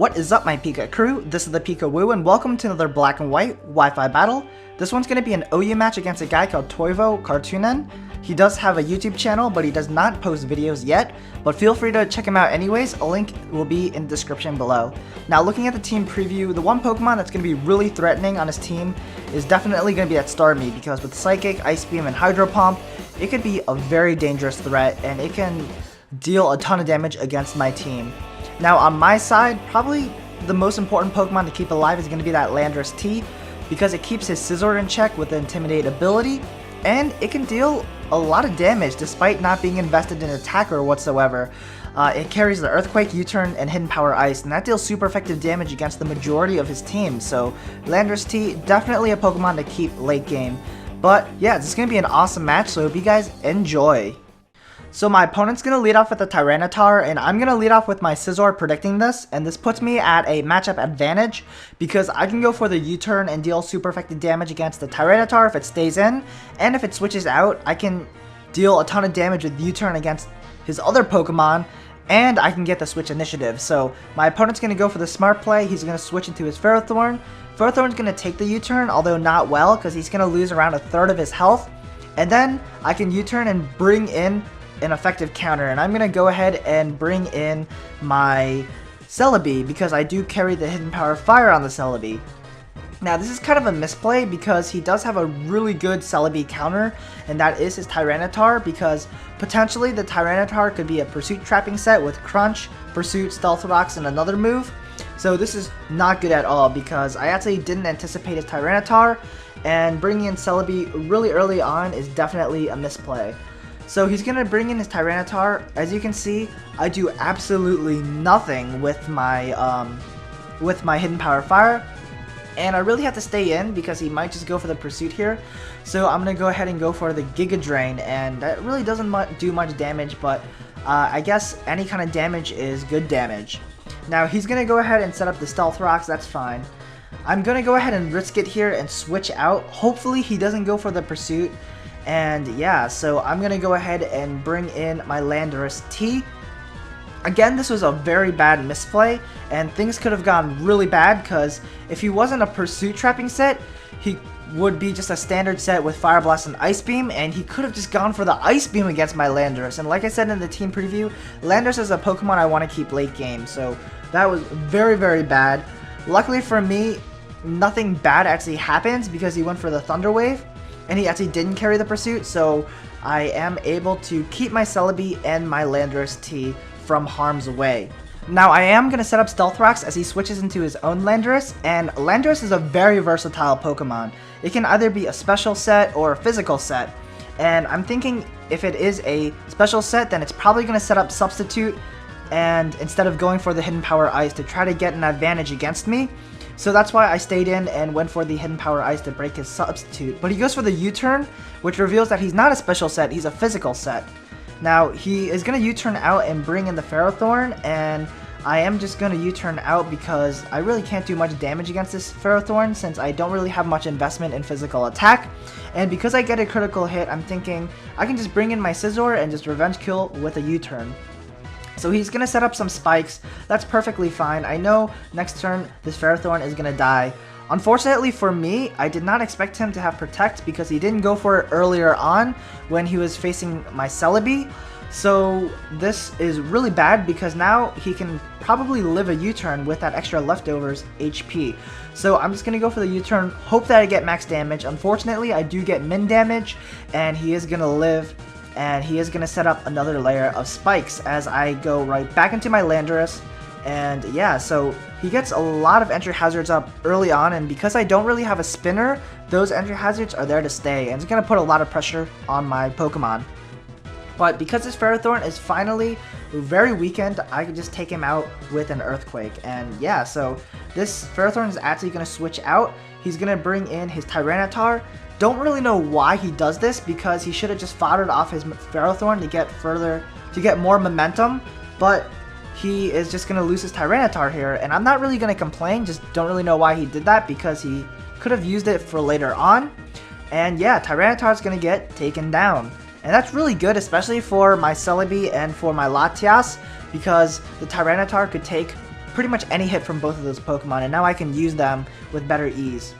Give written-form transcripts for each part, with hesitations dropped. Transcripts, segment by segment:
What is up, my Pika crew? This is the Pika Woo, and welcome to another black and white Wi-Fi battle. This one's going to be an OU match against a guy called Toivo Kartunen. He does have a YouTube channel, but he does not post videos yet, but feel free to check him out anyways. A link will be in the description below. Now, looking at the team preview, the one Pokemon that's going to be really threatening on his team is definitely going to be that Starmie, because with Psychic, Ice Beam, and Hydro Pump, it could be a very dangerous threat, and it can deal a ton of damage against my team. Now on my side, probably the most important Pokemon to keep alive is going to be that Landorus T, because it keeps his Scizor in check with the Intimidate ability, and it can deal a lot of damage despite not being invested in attacker whatsoever. It carries the Earthquake, U-Turn, and Hidden Power Ice, and that deals super effective damage against the majority of his team, so Landorus T, definitely a Pokemon to keep late game. But yeah, this is going to be an awesome match, so I hope you guys enjoy. So my opponent's going to lead off with the Tyranitar, and I'm going to lead off with my Scizor predicting this, and this puts me at a matchup advantage because I can go for the U-turn and deal super effective damage against the Tyranitar if it stays in, and if it switches out, I can deal a ton of damage with U-turn against his other Pokemon, and I can get the switch initiative. So my opponent's going to go for the smart play. He's going to switch into his Ferrothorn. Ferrothorn's going to take the U-turn, although not well, because he's going to lose around a third of his health, and then I can U-turn and bring in an effective counter, and I'm going to go ahead and bring in my Celebi because I do carry the Hidden Power Fire on the Celebi. Now this is kind of a misplay because he does have a really good Celebi counter, and that is his Tyranitar, because potentially the Tyranitar could be a Pursuit trapping set with Crunch, Pursuit, Stealth Rocks, and another move. So this is not good at all because I actually didn't anticipate his Tyranitar, and bringing in Celebi really early on is definitely a misplay. So he's going to bring in his Tyranitar. As you can see, I do absolutely nothing with my Hidden Power Fire, and I really have to stay in because he might just go for the Pursuit here. So I'm going to go ahead and go for the Giga Drain, and that really doesn't do much damage, but I guess any kind of damage is good damage. Now he's going to go ahead and set up the Stealth Rocks, that's fine. I'm going to go ahead and risk it here and switch out. Hopefully he doesn't go for the Pursuit. And yeah, so I'm going to go ahead and bring in my Landorus T. Again, this was a very bad misplay, and things could have gone really bad because if he wasn't a Pursuit trapping set, he would be just a standard set with Fire Blast and Ice Beam, and he could have just gone for the Ice Beam against my Landorus. And like I said in the team preview, Landorus is a Pokemon I want to keep late game, so that was very, very bad. Luckily for me, nothing bad actually happens because he went for the Thunder Wave, and he actually didn't carry the Pursuit, so I am able to keep my Celebi and my Landorus T from harm's way. Now I am going to set up Stealth Rocks as he switches into his own Landorus, and Landorus is a very versatile Pokemon. It can either be a special set or a physical set, and I'm thinking if it is a special set, then it's probably going to set up Substitute, and instead of going for the Hidden Power Ice to try to get an advantage against me. So that's why I stayed in and went for the Hidden Power Ice to break his Substitute. But he goes for the U-turn, which reveals that he's not a special set, he's a physical set. Now, he is going to U-turn out and bring in the Ferrothorn, and I am just going to U-turn out because I really can't do much damage against this Ferrothorn since I don't really have much investment in physical attack. And because I get a critical hit, I'm thinking I can just bring in my Scizor and just revenge kill with a U-turn. So he's going to set up some spikes. That's perfectly fine. I know next turn this Ferrothorn is going to die. Unfortunately for me, I did not expect him to have Protect because he didn't go for it earlier on when he was facing my Celebi. So this is really bad because now he can probably live a U-turn with that extra leftovers HP. So I'm just going to go for the U-turn, hope that I get max damage. Unfortunately, I do get min damage, and he is going to live. And he is going to set up another layer of spikes as I go right back into my Landorus. And yeah, so he gets a lot of entry hazards up early on, and because I don't really have a spinner, those entry hazards are there to stay, and it's going to put a lot of pressure on my Pokemon. But because this Ferrothorn is finally very weakened, I can just take him out with an Earthquake. And yeah, so this Ferrothorn is actually going to switch out. He's going to bring in his Tyranitar. Don't really know why he does this because he should have just foddered off his Ferrothorn to get more momentum, but he is just going to lose his Tyranitar here, and I'm not really going to complain, just don't really know why he did that because he could have used it for later on. And yeah, Tyranitar is going to get taken down, and that's really good, especially for my Celebi and for my Latias, because the Tyranitar could take pretty much any hit from both of those Pokemon, and now I can use them with better ease.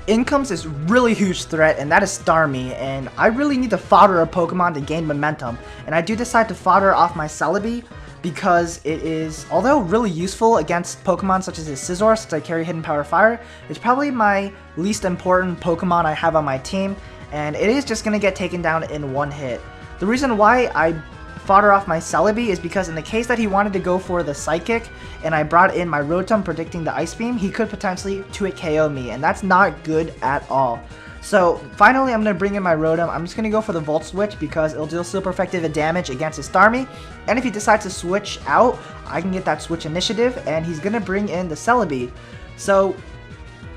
In comes this really huge threat, and that is Starmie, and I really need to fodder a Pokemon to gain momentum, and I do decide to fodder off my Celebi because it is, although really useful against Pokemon such as his Scizor, since I carry Hidden Power Fire, it's probably my least important Pokemon I have on my team, and it is just going to get taken down in one hit. The reason why I fodder off my Celebi is because in the case that he wanted to go for the Psychic and I brought in my Rotom predicting the Ice Beam, he could potentially 2-hit KO me, and that's not good at all. So finally I'm going to bring in my Rotom. I'm just going to go for the Volt Switch because it'll deal super effective damage against his Starmie, and if he decides to switch out, I can get that switch initiative, and he's going to bring in the Celebi. So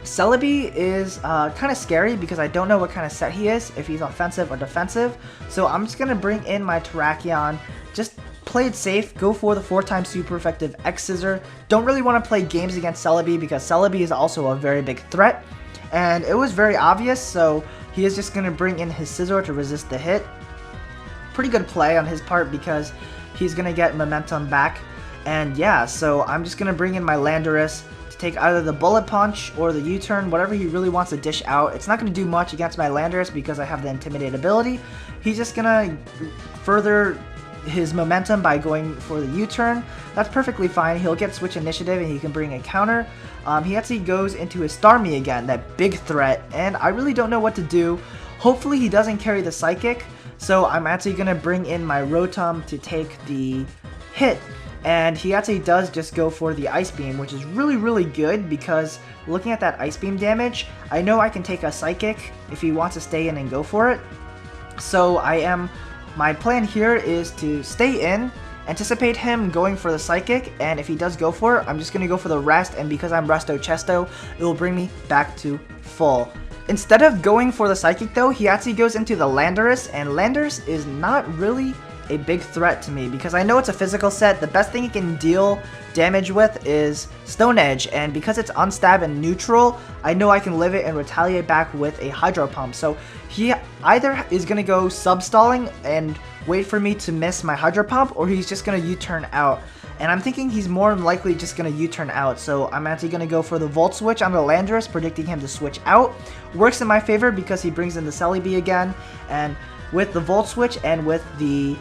Celebi is kind of scary because I don't know what kind of set he is, if he's offensive or defensive. So I'm just going to bring in my Terrakion, just play it safe, go for the 4x super effective X-Scissor. Don't really want to play games against Celebi because Celebi is also a very big threat. And it was very obvious, so he is just going to bring in his Scizor to resist the hit. Pretty good play on his part because he's going to get momentum back. And yeah, so I'm just going to bring in my Landorus to take either the Bullet Punch or the U-turn, whatever he really wants to dish out. It's not going to do much against my Landorus because I have the Intimidate ability. He's just going to further his momentum by going for the U-turn. That's perfectly fine. He'll get switch initiative and he can bring a counter. He actually goes into his Starmie again, that big threat, and I really don't know what to do. Hopefully he doesn't carry the Psychic, so I'm actually going to bring in my Rotom to take the hit. And he actually does just go for the Ice Beam, which is really good because looking at that Ice Beam damage, I know I can take a Psychic if he wants to stay in and go for it. So my plan here is to stay in, anticipate him going for the Psychic, and if he does go for it, I'm just going to go for the rest, and because I'm Resto Chesto, it will bring me back to full. Instead of going for the Psychic though, he actually goes into the Landorus, and Landorus is not really a big threat to me because I know it's a physical set. The best thing it can deal damage with is Stone Edge, and because it's unstab and neutral, I know I can live it and retaliate back with a Hydro Pump. So he either is going to go sub-stalling and wait for me to miss my Hydro Pump, or he's just going to U-turn out. And I'm thinking he's more than likely just going to U-turn out, so I'm actually going to go for the Volt Switch on the Landorus, predicting him to switch out. Works in my favor because he brings in the Celebi again, and with the Volt Switch and with the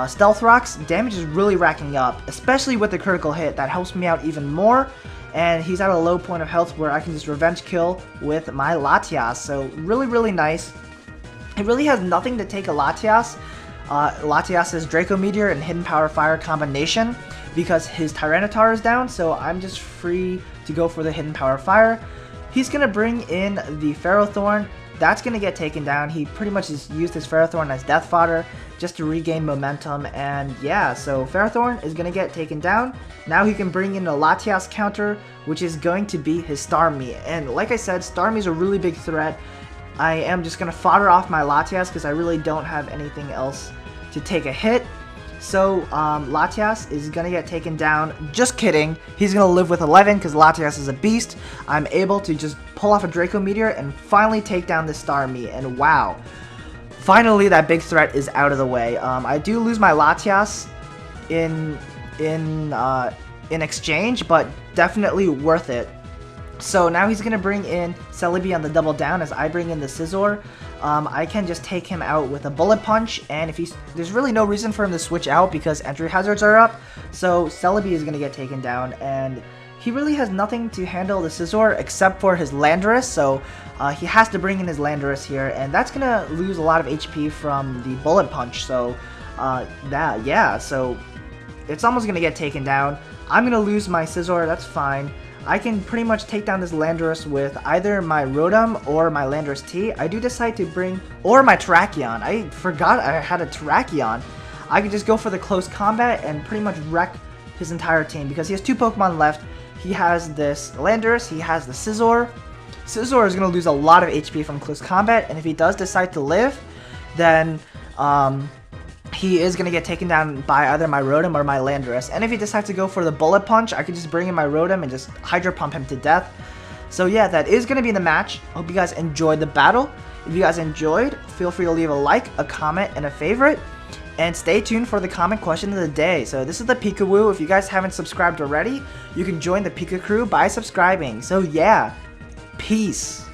Stealth Rocks, damage is really racking up, especially with the critical hit. That helps me out even more, and he's at a low point of health where I can just revenge kill with my Latias, so really nice. It really has nothing to take a Latias. Latias' Draco Meteor and Hidden Power Fire combination because his Tyranitar is down, so I'm just free to go for the Hidden Power Fire. He's going to bring in the Ferrothorn. That's going to get taken down. He pretty much just used his Ferrothorn as death fodder just to regain momentum, and yeah, so Ferrothorn is going to get taken down. Now he can bring in a Latias counter, which is going to be his Starmie, and like I said, Starmie is a really big threat. I am just going to fodder off my Latias because I really don't have anything else to take a hit. So Latias is going to get taken down. Just kidding. He's going to live with 11 because Latias is a beast. I'm able to just pull off a Draco Meteor and finally take down the Starmie. And wow. Finally, that big threat is out of the way. I do lose my Latias in exchange, but definitely worth it. So now he's going to bring in Celebi on the double down as I bring in the Scizor. I can just take him out with a Bullet Punch, and there's really no reason for him to switch out because entry hazards are up. So Celebi is going to get taken down, and he really has nothing to handle the Scizor except for his Landorus, so he has to bring in his Landorus here, and that's going to lose a lot of HP from the Bullet Punch. So so it's almost going to get taken down. I'm going to lose my Scizor, that's fine. I can pretty much take down this Landorus with either my Rotom or my Landorus T. I do decide to bring, or my Terrakion. I forgot I had a Terrakion. I could just go for the close combat and pretty much wreck his entire team because he has 2 Pokemon left. He has this Landorus, he has the Scizor. Scizor is going to lose a lot of HP from close combat, and if he does decide to live, then he is going to get taken down by either my Rotom or my Landorus. And if he decides to go for the Bullet Punch, I could just bring in my Rotom and just Hydro Pump him to death. So yeah, that is going to be the match. Hope you guys enjoyed the battle. If you guys enjoyed, feel free to leave a like, a comment, and a favorite. And stay tuned for the comment question of the day. So this is the Pikawoo. If you guys haven't subscribed already, you can join the Pika crew by subscribing. So yeah, peace.